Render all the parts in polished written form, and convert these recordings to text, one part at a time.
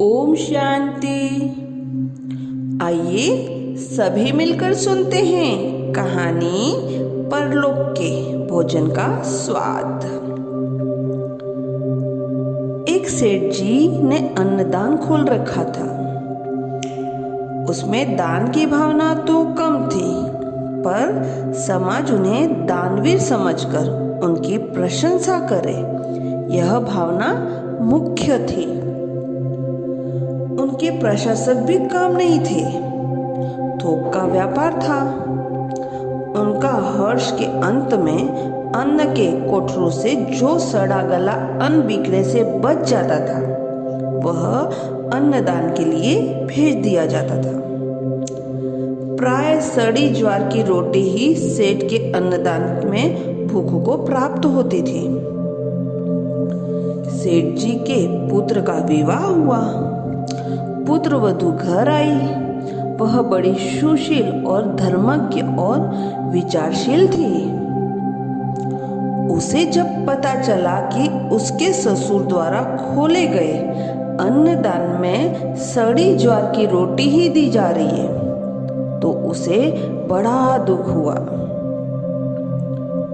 ओम शांति। आइए सभी मिलकर सुनते हैं कहानी परलोक के भोजन का स्वाद। एक सेठ जी ने अन्नदान खोल रखा था। उसमें दान की भावना तो कम थी, पर समाज उन्हें दानवीर समझकर उनकी प्रशंसा करे, यह भावना मुख्य थी। उनके प्रशासक भी कम नहीं थे। थोक का व्यापार था। उनका हर्ष के अंत में अन्न के कोठरों से जो सड़ा गला अन्न बिकने से बच जाता था, वह अन्नदान के लिए भेज दिया जाता था। प्राय सड़ी ज्वार की रोटी ही सेठ के अन्नदान में भूखों को प्राप्त होती थी। सेठ जी के पुत्र का विवाह हुआ। पुत्र वधू घर आई। वह बड़ी सुशील और धर्मज्ञ और विचारशील थी। उसे जब पता चला कि उसके ससुर द्वारा खोले गए अन्नदान में सड़ी ज्वार की रोटी ही दी जा रही है, तो उसे बड़ा दुख हुआ।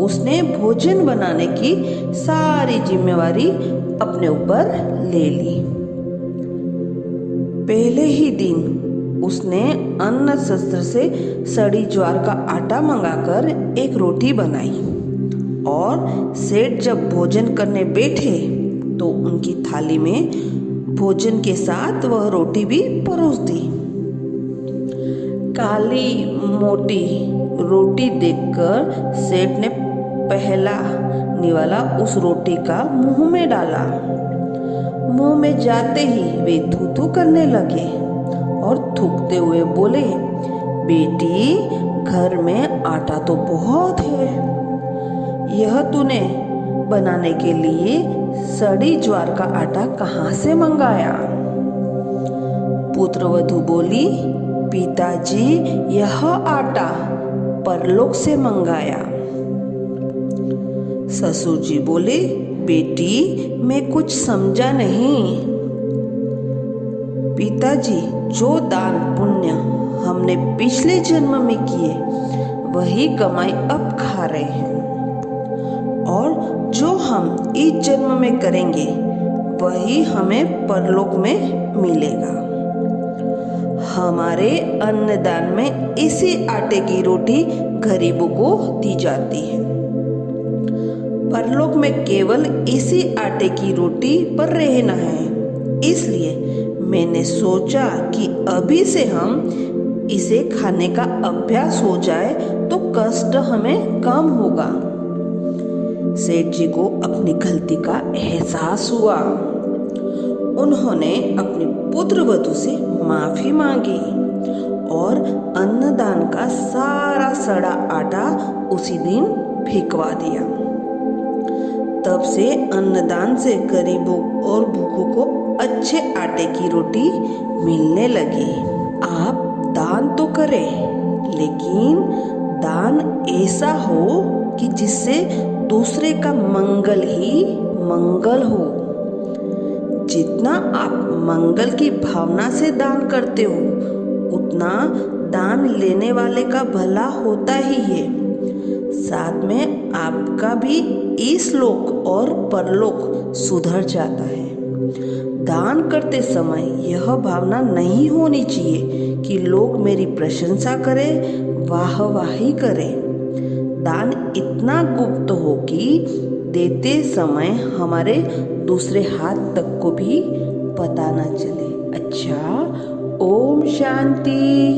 उसने भोजन बनाने की सारी जिम्मेवारी अपने ऊपर ले ली। पहले ही दिन उसने अन्न शस्त्र से सड़ी ज्वार का आटा मंगाकर एक रोटी बनाई और सेठ जब भोजन करने बैठे तो उनकी थाली में भोजन के साथ वह रोटी भी परोस दी। काली मोटी रोटी देखकर सेठ ने पहला निवाला उस रोटी का मुंह में डाला। मुंह में जाते ही वे थू-थू करने लगे और थूकते हुए बोले, बेटी, घर में आटा तो बहुत है, यह तूने बनाने के लिए सड़ी ज्वार का आटा कहाँ से मंगाया? पुत्रवधू बोली, पिताजी, यह आटा परलोक से मंगाया। ससुर जी बोले, बेटी, मैं कुछ समझा नहीं। पिताजी, जो दान पुण्य हमने पिछले जन्म में किए, वही कमाई अब खा रहे हैं, और जो हम इस जन्म में करेंगे वही हमें परलोक में मिलेगा। हमारे अन्नदान में इसी आटे की रोटी गरीबों को दी जाती है। परलोक में केवल इसी आटे की रोटी पर रहना है। इसलिए मैंने सोचा कि अभी से हम इसे खाने का अभ्यास हो जाए तो कष्ट हमें कम होगा। सेठ जी को अपनी गलती का एहसास हुआ। उन्होंने अपनी पुत्रवधू से माफी मांगी और अन्नदान का सारा सड़ा आटा उसी दिन फेंकवा दिया। तब से अन्नदान से गरीबों और भूखों को अच्छे आटे की रोटी मिलने लगी। आप दान तो करें, लेकिन दान ऐसा हो कि जिससे दूसरे का मंगल ही मंगल हो। जितना आप मंगल की भावना से दान करते हो, उतना दान लेने वाले का भला होता ही है। साथ में आपका भी इस लोक और परलोक सुधर जाता है। दान करते समय यह भावना नहीं होनी चाहिए कि लोग मेरी प्रशंसा करें, वाहवाही करें। दान इतना गुप्त हो कि देते समय हमारे दूसरे हाथ तक को भी पता न चले। अच्छा, ओम शांति।